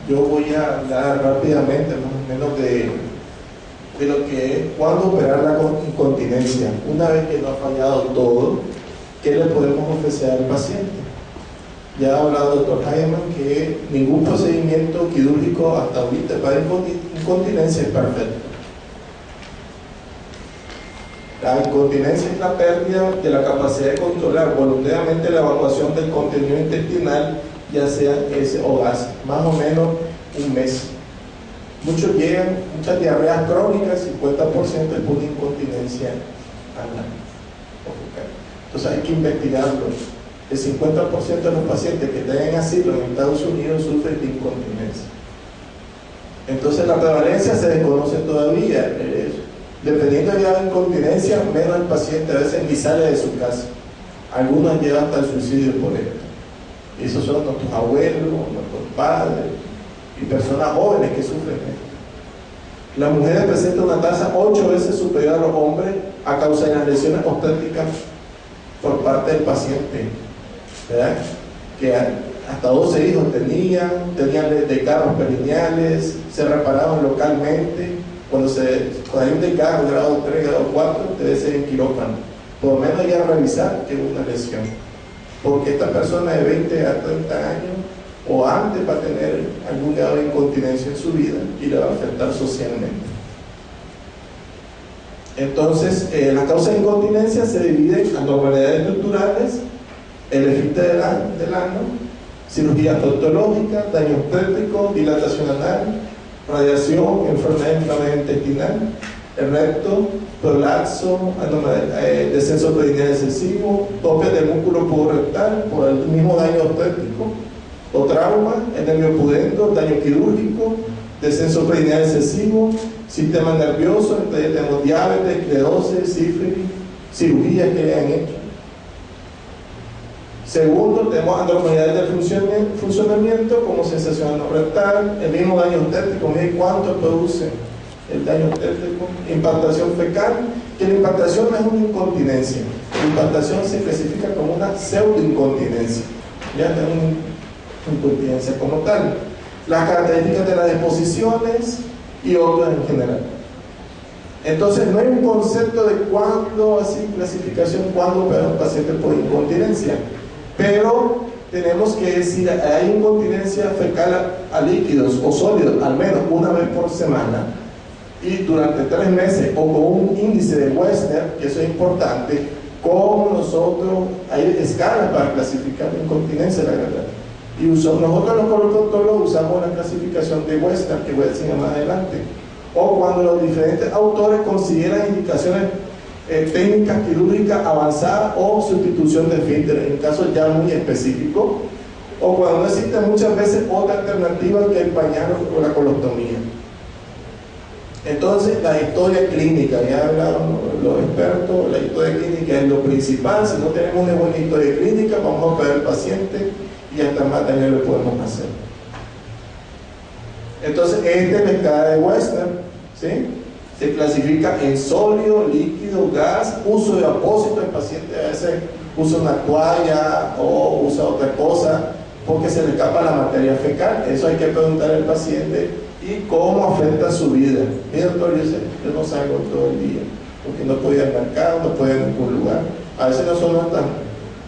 yo voy a hablar rápidamente más o menos de lo que es cuándo operar la incontinencia. Una vez que no ha fallado todo, ¿qué le podemos ofrecer al paciente? Ya ha hablado el doctor Heimann que ningún procedimiento quirúrgico hasta ahorita para incontinencia es perfecto. La incontinencia es la pérdida de la capacidad de controlar voluntariamente la evacuación del contenido intestinal, ya sea ese o gas, más o menos un mes. Muchas diarreas crónicas, 50% es por incontinencia anal. Entonces hay que investigarlo. El 50% de los pacientes que tengan asilo en Estados Unidos sufren de incontinencia. Entonces la prevalencia se desconoce todavía. Dependiendo del grado de incontinencia, menos el paciente a veces ni sale de su casa. Algunos llegan hasta el suicidio por esto. Y esos son nuestros abuelos, nuestros padres y personas jóvenes que sufren esto. Las mujeres presentan una tasa 8 veces superior a los hombres a causa de las lesiones obstétricas por parte del paciente, ¿verdad? Que hasta 12 hijos tenían desgarros perineales, se reparaban localmente. Cuando hay un desgarro grado 3, grado 4, debe ser en quirófano. Por lo menos ya revisar que es una lesión. Porque esta persona de 20 a 30 años o antes va a tener algún grado de incontinencia en su vida y le va a afectar socialmente. Entonces, las causas de incontinencia se dividen en anormalidades estructurales, el efecto del ano, cirugía proctológica, daño obstétrico, dilatación anal, radiación, enfermedad inflamatoria intestinal, el recto, prolapso, descenso perineal excesivo, tope del músculo puborectal por el mismo daño obstétrico, o trauma, el nervio pudendo, daño quirúrgico, descenso perineal excesivo, sistema nervioso, entonces tenemos diabetes, esclerosis, sífilis, cirugías que le han hecho. Segundo, tenemos anormalidades del funcionamiento como sensación anorrectal, el mismo daño obstétrico. Miren cuánto produce el daño obstétrico. Implantación fecal, que la implantación no es una incontinencia. La implantación se clasifica como una pseudoincontinencia, ya no es una incontinencia como tal. Las características de las deposiciones y otras en general. Entonces no hay un concepto de cuándo, así clasificación, cuándo opera un paciente por incontinencia. Pero tenemos que decir, hay incontinencia fecal a líquidos o sólidos al menos una vez por semana y durante 3 meses o con un índice de Westner, que eso es importante, como nosotros, hay escalas para clasificar la incontinencia, la verdad. Y nosotros los coloproctólogos usamos la clasificación de Westner, que voy a enseñar más adelante. O cuando los diferentes autores consideran indicaciones técnicas quirúrgicas avanzadas o sustitución de esfínteres en casos ya muy específicos, o cuando no existe muchas veces otra alternativa que el pañal o la colostomía. Entonces la historia clínica, ya hablaron los expertos, la historia clínica es lo principal. Si no tenemos una buena historia clínica, vamos a operar al paciente y hasta más daño le podemos hacer. Entonces esta es la escala de Westner, ¿sí? Se clasifica en sólido, líquido, gas, uso de apósito. El paciente a veces usa una toalla o usa otra cosa porque se le escapa la materia fecal. Eso hay que preguntarle al paciente y cómo afecta su vida. Mira, doctor, yo no salgo todo el día porque no puedo ir al mercado, no puedo ir a ningún lugar. A veces no son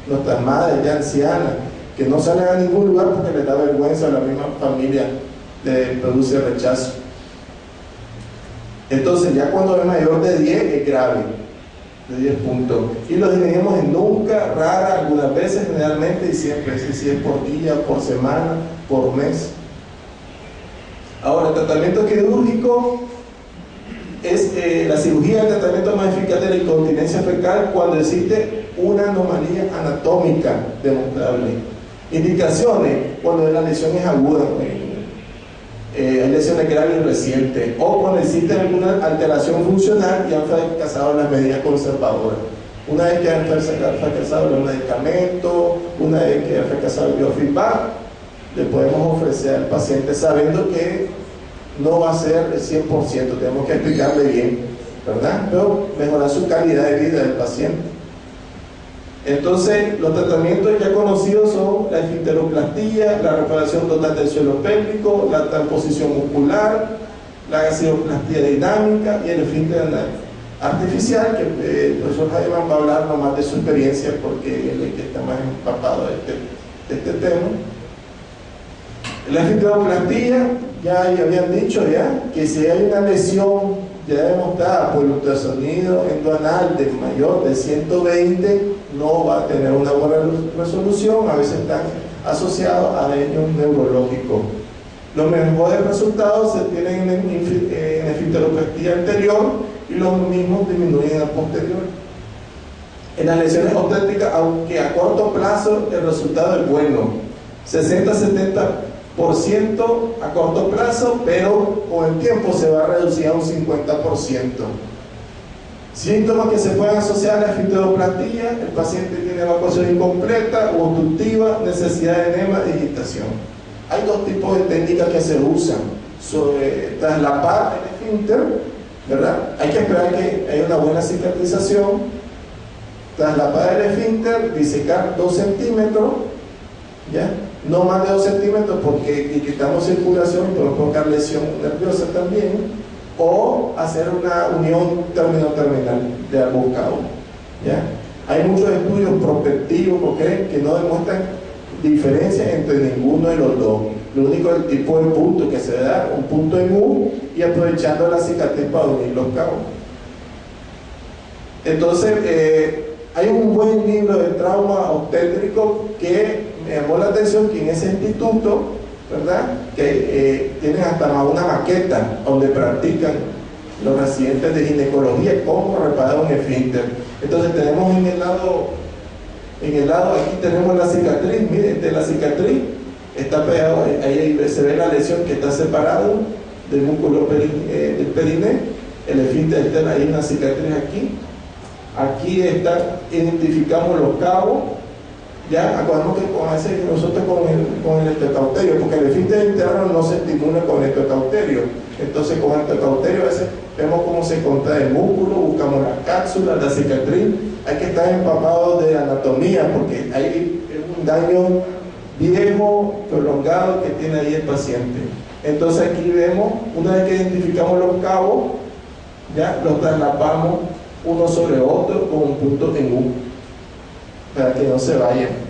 nuestras madres ya ancianas que no salen a ningún lugar porque les da vergüenza a la misma familia, le produce rechazo. Entonces ya cuando es mayor de 10 es grave, de 10 puntos. Y lo dividimos en nunca, rara, algunas veces, generalmente y siempre. Si es por día, por semana, por mes. Ahora, el tratamiento quirúrgico es la cirugía de tratamiento más eficaz de la incontinencia fecal cuando existe una anomalía anatómica demostrable. Indicaciones, cuando la lesión es aguda, hay lesiones graves y recientes, o cuando existe alguna alteración funcional y han fracasado las medidas conservadoras. Una vez que han fracasado los medicamentos, una vez que ha fracasado el biofeedback, le podemos ofrecer al paciente sabiendo que no va a ser el 100%, tenemos que explicarle bien, ¿verdad? Pero mejorar su calidad de vida del paciente. Entonces, los tratamientos ya conocidos son la esfinteroplastía, la reparación total del suelo pélvico, la transposición muscular, la gaseoplastía dinámica y el esfínter anal artificial, que el profesor Jaime va a hablar nomás de su experiencia porque él es el que está más empapado de este tema. La esfinteroplastía, ya habían dicho que si hay una lesión ya demostrada por el ultrasonido endoanal de mayor de 120, no va a tener una buena resolución, a veces están asociados a daños neurológicos. Los mejores resultados se tienen en esfinteroplastía anterior y los mismos disminuyen en la posterior. En las lesiones obstétricas, aunque a corto plazo el resultado es bueno, 60-70% a corto plazo, pero con el tiempo se va a reducir a un 50%. Síntomas que se pueden asociar a la esfinteroplastía: el paciente tiene evacuación incompleta o obstructiva, necesidad de enema, digitación. Hay dos tipos de técnicas que se usan: traslapar el esfínter, ¿verdad? Hay que esperar que haya una buena cicatrización, traslapar el esfínter, disecar 2 centímetros, ¿ya? No más de 2 centímetros porque quitamos circulación y podemos provocar lesión nerviosa también, o hacer una unión término-terminal de ambos cabos, ¿ya? Hay muchos estudios prospectivos que no demuestran diferencia entre ninguno de los dos. Lo único es el tipo de punto que se da, un punto en U, y aprovechando la cicatriz para unir los cabos. Entonces, hay un buen libro de trauma obstétrico que me llamó la atención, que en ese instituto, ¿verdad?, que tienen hasta una maqueta donde practican los residentes de ginecología cómo reparar un esfínter. Entonces tenemos en el lado aquí tenemos la cicatriz. Miren, de la cicatriz está pegado, ahí se ve la lesión que está separado del músculo del periné, el esfínter externo, hay una cicatriz aquí identificamos los cabos. Ya, acordamos que nosotros con el ectocauterio, porque el esfínter interno no se estimula con el ectocauterio. Entonces, con el ectocauterio a veces vemos cómo se contrae el músculo, buscamos las cápsulas, la cicatriz. Hay que estar empapados de anatomía porque hay un daño viejo, prolongado que tiene ahí el paciente. Entonces, aquí vemos, una vez que identificamos los cabos, ya los traslapamos uno sobre otro con un punto en U, para que no se vayan.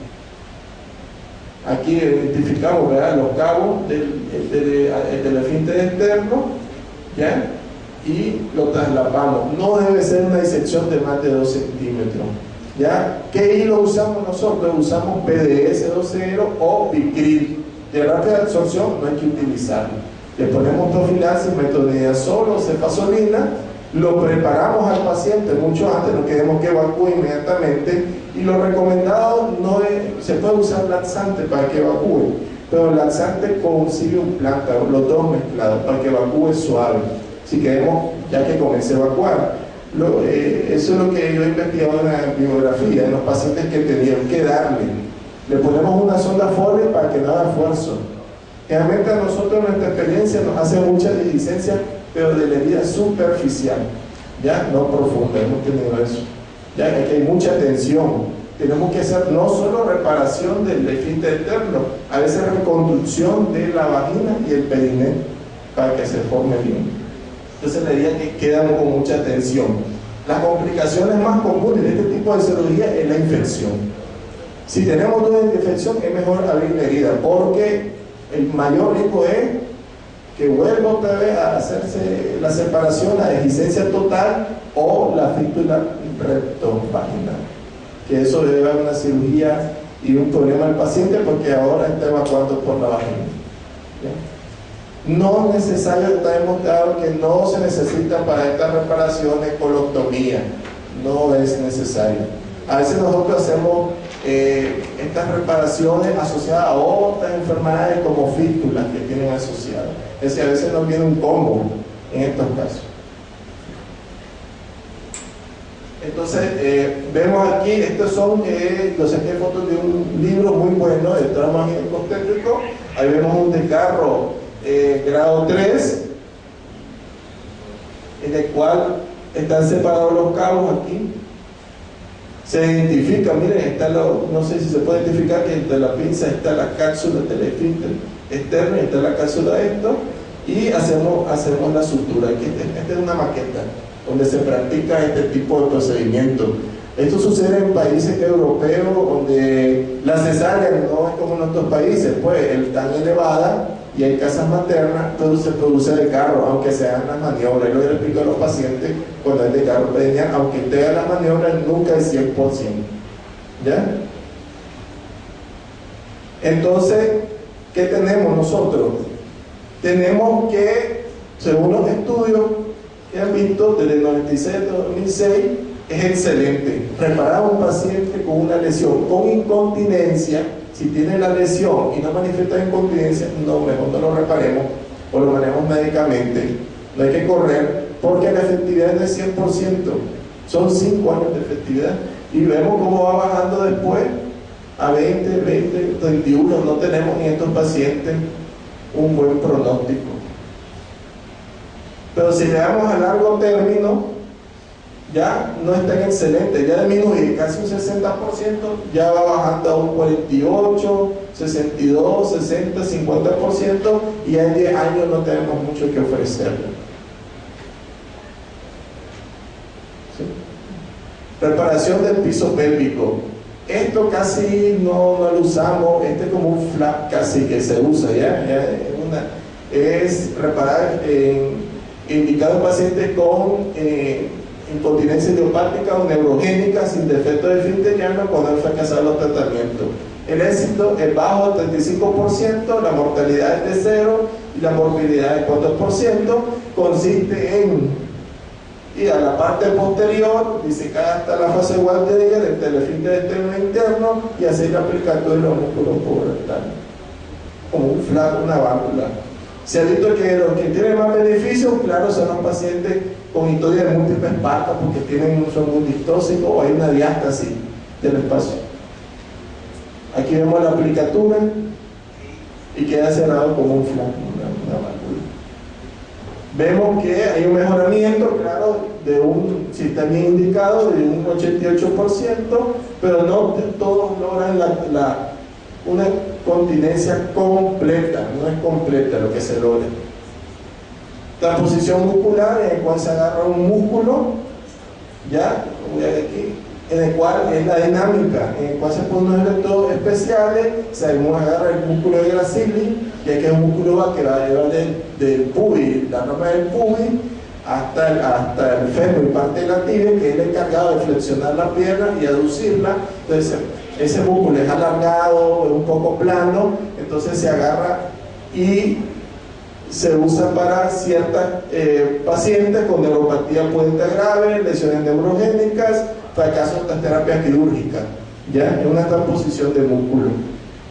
Aquí identificamos, ¿verdad?, los cabos del esfínter externo, ¿ya?, y lo traslapamos. No debe ser una disección de más de 2 centímetros, ¿ya? ¿Qué hilo usamos nosotros? Usamos PDS 2.0 o Vicryl. De rápida absorción no hay que utilizarlo. Le ponemos profilaxis, metronidazol o cefazolina. Lo preparamos al paciente mucho antes, no queremos que evacúe inmediatamente, y lo recomendado se puede usar laxante para que evacúe, pero el laxante consigue un plántano, los dos mezclados, para que evacúe suave, si queremos ya que comience a evacuar. Eso es lo que yo he investigado en la bibliografía, en los pacientes que tenían que darle. Le ponemos una sonda Foley para que no haga esfuerzo. Realmente a nosotros, nuestra experiencia, nos hace mucha diligencia, pero de la herida superficial, ya no profunda. Hemos tenido eso, ya que hay mucha tensión. Tenemos que hacer no solo reparación del esfínter externo, a veces reconstrucción de la vagina y el periné para que se forme bien. Entonces la herida que queda con mucha tensión. Las complicaciones más comunes de este tipo de cirugía es la infección. Si tenemos duda de infección, es mejor abrir la herida, porque el mayor riesgo es que vuelva otra vez a hacerse la separación, la dehiscencia total o la fístula rectovaginal, que eso debe haber una cirugía y un problema al paciente porque ahora está evacuando por la vagina. ¿Ya? No es necesario, está demostrado que no se necesita para estas reparaciones colostomía, no es necesario. A veces nosotros hacemos estas reparaciones asociadas a otras enfermedades como fístulas que tienen asociadas. Es decir, a veces nos viene un combo en estos casos. Entonces, vemos aquí, estos son, yo saqué fotos de un libro muy bueno de trauma ginecobstétrico. Ahí vemos un desgarro grado 3, en el cual están separados los cabos aquí. Se identifica, miren, está no sé si se puede identificar que entre la pinza está la cápsula del esfínter externo y está la cápsula esto, y hacemos la sutura. Aquí, esta es una maqueta donde se practica este tipo de procedimiento. Esto sucede en países europeos donde la cesárea no es como en otros países, pues es tan elevada y hay casas maternas, pero se produce de carro, aunque se hagan las maniobras. Yo le explico a los pacientes cuando es de carro perineal, aunque usted haga las maniobras, nunca es 100%. ¿Ya? Entonces, ¿qué tenemos nosotros? Tenemos que, según los estudios que han visto desde el 96 al 2006, es excelente reparar a un paciente con una lesión, con incontinencia. Si tiene la lesión y no manifiesta incontinencia, no, mejor no lo reparemos o lo manejamos médicamente. No hay que correr porque la efectividad no es 100%, son 5 años de efectividad y vemos cómo va bajando después a 20, 31. No tenemos en estos pacientes un buen pronóstico. Pero si le damos a largo término, ya no es tan excelente, ya disminuye casi un 60%, ya va bajando a un 48, 62, 60, 50%, y en 10 años no tenemos mucho que ofrecerle. ¿Sí? Preparación del piso pélvico. Esto casi no lo usamos, este es como un flap casi que se usa, es reparar indicado en pacientes con incontinencia idiopática o neurogénica sin defecto de esfinteriano cuando han fracasado los tratamientos. El éxito es bajo del 35%, la mortalidad es de 0 y la morbilidad es 4%. Consiste en ir a la parte posterior, disecar hasta la fase guardería del esfínter externo e interno y hacer la aplicación de los músculos pubertales, como un flap, una válvula. Se ha visto que los que tienen más beneficios, claro, son los pacientes con historia de múltiples partes porque son muy distóxicos o hay una diástasis del espacio. Aquí vemos la aplicatura y queda cerrado como un flap, una válvula. Vemos que hay un mejoramiento, claro, si está bien indicado, de un 88%, pero no todos logran una continencia completa, no es completa lo que se logra. Transposición muscular, en el cual se agarra un músculo, ya, voy aquí, en el cual es la dinámica, en el cual se ponen unos electrodos especiales, se agarra el músculo de Gracili, ya que es un músculo que va a llevar del pubis, la rama del pubis, hasta el fémur y parte de la tibia, que es el encargado de flexionar la pierna y aducirla. Entonces, ese músculo es alargado, es un poco plano, entonces se agarra y se usa para ciertas pacientes con neuropatía puente grave, lesiones neurogénicas, fracaso de terapia quirúrgica, ¿ya? Es una transposición de músculo,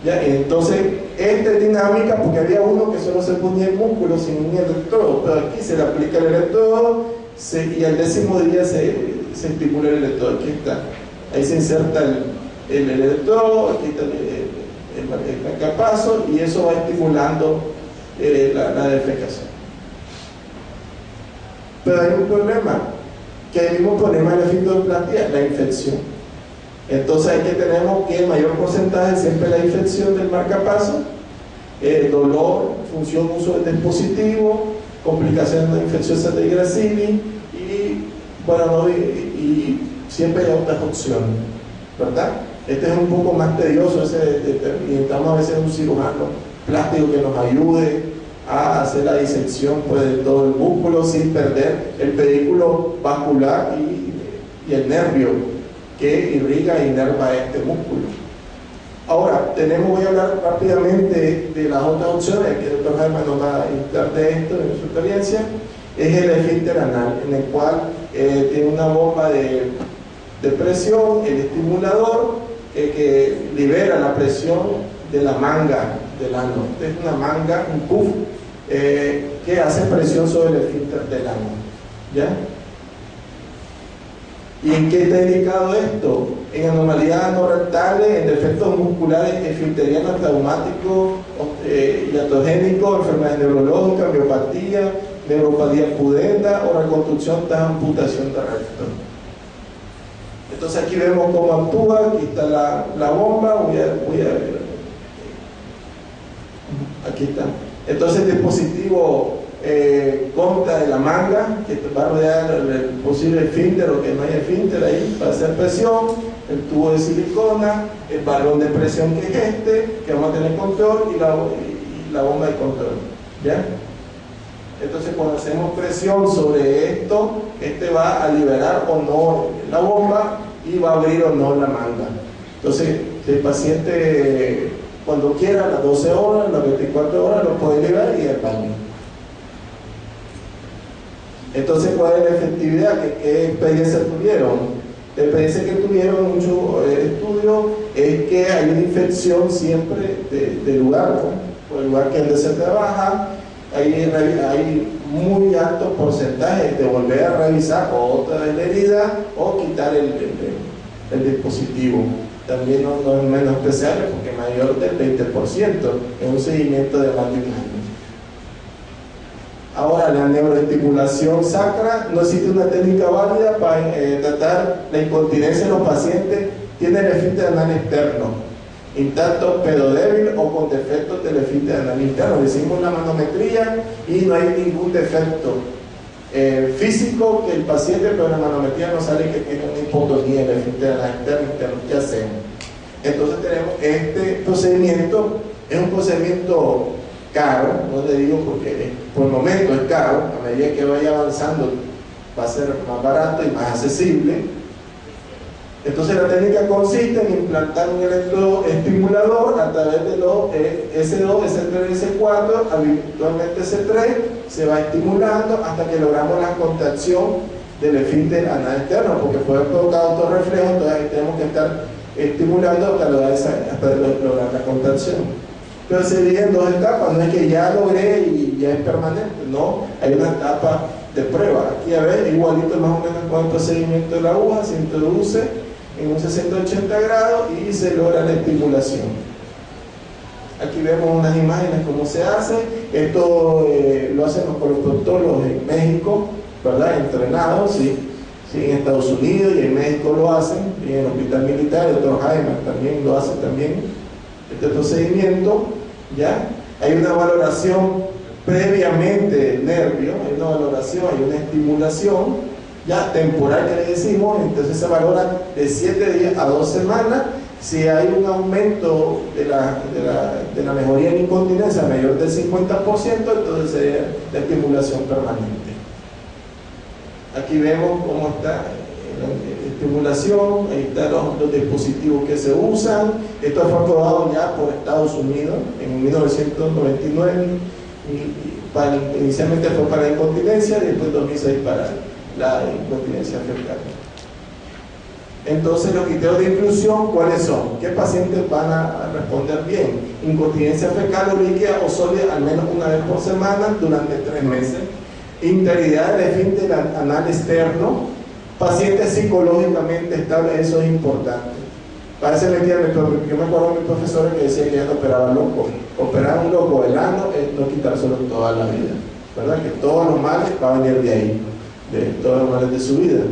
¿ya? Entonces, esta es dinámica porque había uno que solo se ponía el músculo sin un electrodo, pero aquí se le aplica el electrodo y al 10º día se estimula el electrodo. Aquí está, ahí se inserta el electrodo, aquí está el marcapaso y eso va estimulando la defecación. Pero hay un problema, que hay el mismo problema de la esfinteroplastia, la infección. Entonces hay que tener que el mayor porcentaje siempre la infección del marcapaso, dolor, función, uso del dispositivo, complicaciones infecciosas de Gracili y bueno, y siempre hay otras opciones, ¿verdad? Este es un poco más tedioso, necesitamos a veces un cirujano plástico que nos ayude a hacer la disección pues, de todo el músculo sin perder el pedículo vascular y el nervio que irriga e inerva este músculo. Ahora, voy a hablar rápidamente de las otras opciones, que el doctor Jaime nos va a hablar de esto, de su experiencia. Es el esfínter anal, en el cual tiene una bomba de presión, el estimulador, que libera la presión de la manga del ano. Esta es una manga, un puff, que hace presión sobre el esfínter del ano, ¿ya? ¿Y en qué está indicado esto? En anomalías anorrectales, en defectos musculares esfinterianos traumáticos, hiatogénicos, enfermedades neurológicas, miopatía, neuropatía pudenda o reconstrucción tras amputación de recto. Entonces aquí vemos cómo actúa, aquí está la bomba, voy a ver. Aquí está. Entonces el dispositivo consta de la manga, que va a rodear el posible esfínter o que no haya esfínter ahí para hacer presión, el tubo de silicona, el balón de presión que es este, que vamos a tener control, y la bomba de control. ¿Ya? Entonces cuando hacemos presión sobre esto, este va a liberar o no la bomba y va a abrir o no la manga. Entonces el paciente cuando quiera, a las 12 horas, a las 24 horas, lo puede liberar y al baño. Entonces, ¿cuál es la efectividad? ¿Qué experiencia tuvieron? La experiencia que tuvieron en muchos estudios es que hay una infección siempre del lugar, ¿no? Por el lugar que donde se trabaja, hay muy altos porcentajes de volver a revisar otra vez la herida o quitar el dispositivo. También no es menos especial porque mayor del 20% en un seguimiento de más de un año. Ahora, la neuroestimulación sacra, no existe una técnica válida para tratar la incontinencia en los pacientes. Tiene el esfínter anal externo intacto pero débil o con defectos del esfínter anal interno. Le hicimos la manometría y no hay ningún defecto físico que el paciente, pero en la manometría no sale que tiene una hipotonía en el esfínter anal interno. ¿Qué hacemos? Entonces tenemos este procedimiento. Es un procedimiento caro, no le digo porque por el momento es caro, a medida que vaya avanzando va a ser más barato y más accesible. Entonces la técnica consiste en implantar un electroestimulador a través de los S2, S3, S4, habitualmente S3, se va estimulando hasta que logramos la contracción del esfínter anal externo, porque puede provocar autorreflejo, entonces ahí tenemos que estar estimulando hasta lograr la contracción. Pero se divide en dos etapas, no es que ya logré y ya es permanente, no, hay una etapa de prueba. Aquí a ver, igualito más o menos con el procedimiento de la aguja, se introduce en un 60-80 grados y se logra la estimulación. Aquí vemos unas imágenes cómo se hace. Esto lo hacen los coloproctólogos en México, ¿verdad? Entrenados, sí, en Estados Unidos y en México lo hacen, y en el Hospital Militar, el Dr. Jaime también lo hace también. Este procedimiento, ¿ya? Hay una valoración previamente del nervio, hay una valoración, hay una estimulación, ya temporal que le decimos, entonces se valora de 7 días a 2 semanas. Si hay un aumento de la mejoría en incontinencia mayor del 50%, entonces sería la estimulación permanente. Aquí vemos cómo está la estimulación, ahí están los dispositivos que se usan. Esto fue aprobado ya por Estados Unidos en 1999 y inicialmente fue para la incontinencia y después 2006 para la incontinencia fecal. Entonces los criterios de inclusión, ¿cuáles son? ¿Qué pacientes van a responder bien? Incontinencia fecal o líquida o sólida al menos una vez por semana durante 3 meses. Integridad del esfínter anal externo. Pacientes psicológicamente estables, eso es importante. Parece mentira, yo me acuerdo de mi profesora que decía que ya no operaba loco. Operar un loco del ano es no quitárselo toda la vida, ¿verdad? Que todos los males van a venir de ahí, de todos los males de su vida.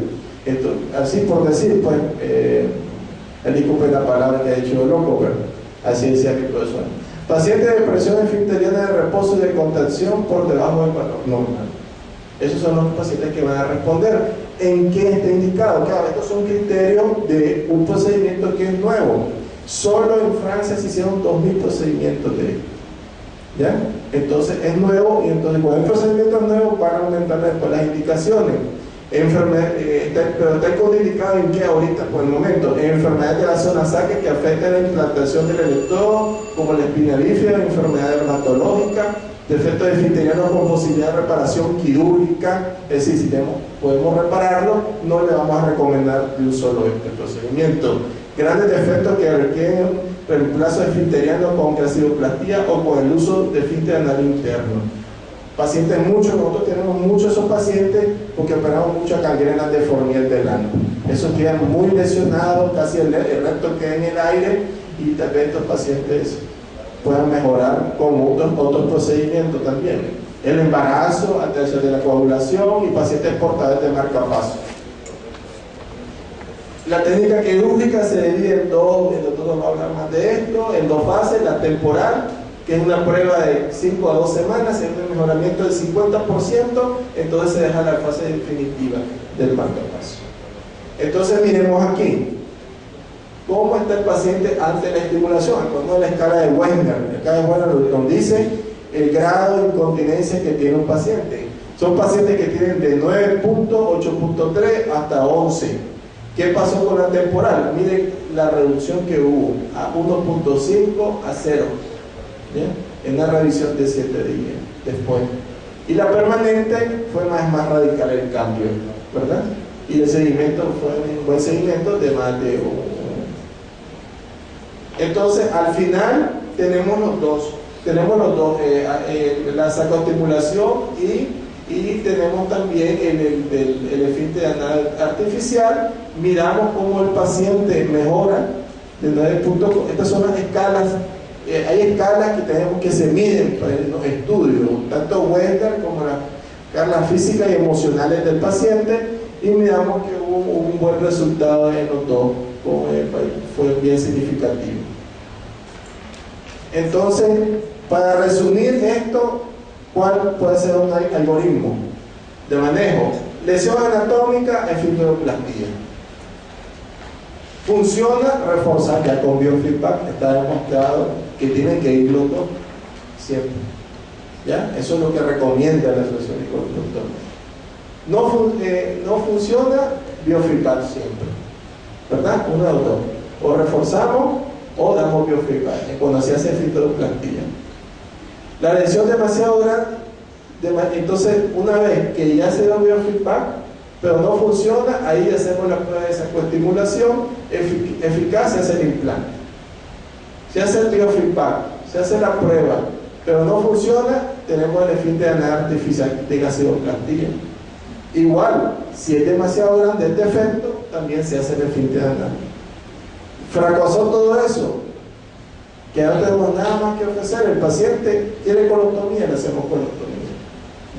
Esto, así por decir, pues, el disculpe la palabra que ha dicho loco, pero así decía mi profesor. Paciente de presión esfinteriana de reposo y de contracción por debajo del valor normal. Esos son los pacientes que van a responder. ¿En qué está indicado? Claro, estos son criterios de un procedimiento que es nuevo. Solo en Francia se hicieron 2000 procedimientos de esto. ¿Ya? Entonces es nuevo y entonces con el procedimiento nuevo van a aumentar después las indicaciones. Pero está contraindicado en qué ahorita por el momento, en enfermedades de la zona sacra que afectan la implantación del electrodo, como la espina bífida, enfermedad dermatológica, defectos esfinterianos con posibilidad de reparación quirúrgica. Es decir, si podemos repararlo, no le vamos a recomendar de un solo este procedimiento. Grandes defectos que requieren reemplazo esfinteriano con calcidoplastía o con el uso de esfínter anal interno. Pacientes nosotros tenemos muchos esos pacientes porque operamos mucha gangrena deformidad del ano. Esos quedan muy lesionados, casi el recto queda en el aire y tal vez estos pacientes puedan mejorar con otros procedimientos también. El embarazo, alteración de la coagulación y pacientes portadores de marcapaso. La técnica quirúrgica se divide en dos, el doctor nos va a hablar más de esto, en dos fases: la temporal, que es una prueba de 5 a 2 semanas, es un mejoramiento del 50%, entonces se deja la fase definitiva del marcapaso. Entonces miremos aquí, ¿cómo está el paciente ante la estimulación? Acordemos la escala de Wenger. La escala de Wenger nos dice el grado de incontinencia que tiene un paciente. Son pacientes que tienen de 9 puntos, 8.3 hasta 11. ¿Qué pasó con la temporal? Miren la reducción que hubo, a 1.5 a 0. ¿Bien? En una revisión de 7 días después. Y la permanente fue más radical el cambio, ¿verdad? Y el seguimiento fue un buen seguimiento de más de 1. Entonces, al final tenemos los dos, la sacoestimulación y tenemos también el esfínter anal artificial. Miramos cómo el paciente mejora de 9 puntos. Estas son las escalas. Hay escalas que tenemos que se miden en los estudios, tanto Wenger como las escalas físicas y emocionales del paciente, y miramos que hubo un buen resultado en los dos, fue bien significativo. Entonces, para resumir esto, ¿cuál puede ser un algoritmo de manejo? Lesión anatómica, esfinteroplastía. Funciona reforzar, ya con biofeedback está demostrado que tienen que ir los dos siempre. ¿Ya? Eso es lo que recomienda la Asociación de Doctores. No funciona biofeedback siempre, ¿verdad? Uno de los dos. O reforzamos o damos biofeedback cuando se hace esfinteroplastía. La lesión demasiado grande, entonces una vez que ya se da biofeedback pero no funciona, ahí hacemos la prueba de sacoestimulación eficaz, se hace el implante. Se hace el biofeedback, se hace la prueba, pero no funciona, tenemos el esfínter anal artificial de gaseoplastía. Igual, si es demasiado grande el defecto, también se hace el esfínter anal. Fracasó todo eso, que no tenemos nada más que ofrecer. El paciente quiere colostomía, le hacemos colostomía.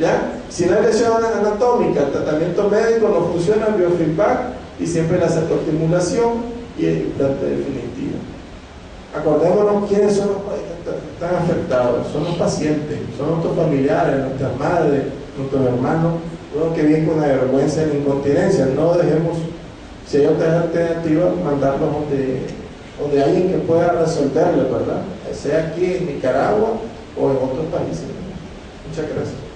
¿Ya? Si no hay lesión anatómica, el tratamiento médico no funciona, el biofeedback y siempre la sacoestimulación y el implante definitivo. Acordémonos quiénes son los que están afectados: son los pacientes, son nuestros familiares, nuestras madres, nuestros hermanos, uno que viene con la vergüenza y la incontinencia. No dejemos, si hay otras alternativas, mandarlos donde alguien que pueda resolverlo, ¿verdad? Sea aquí en Nicaragua o en otros países. Muchas gracias.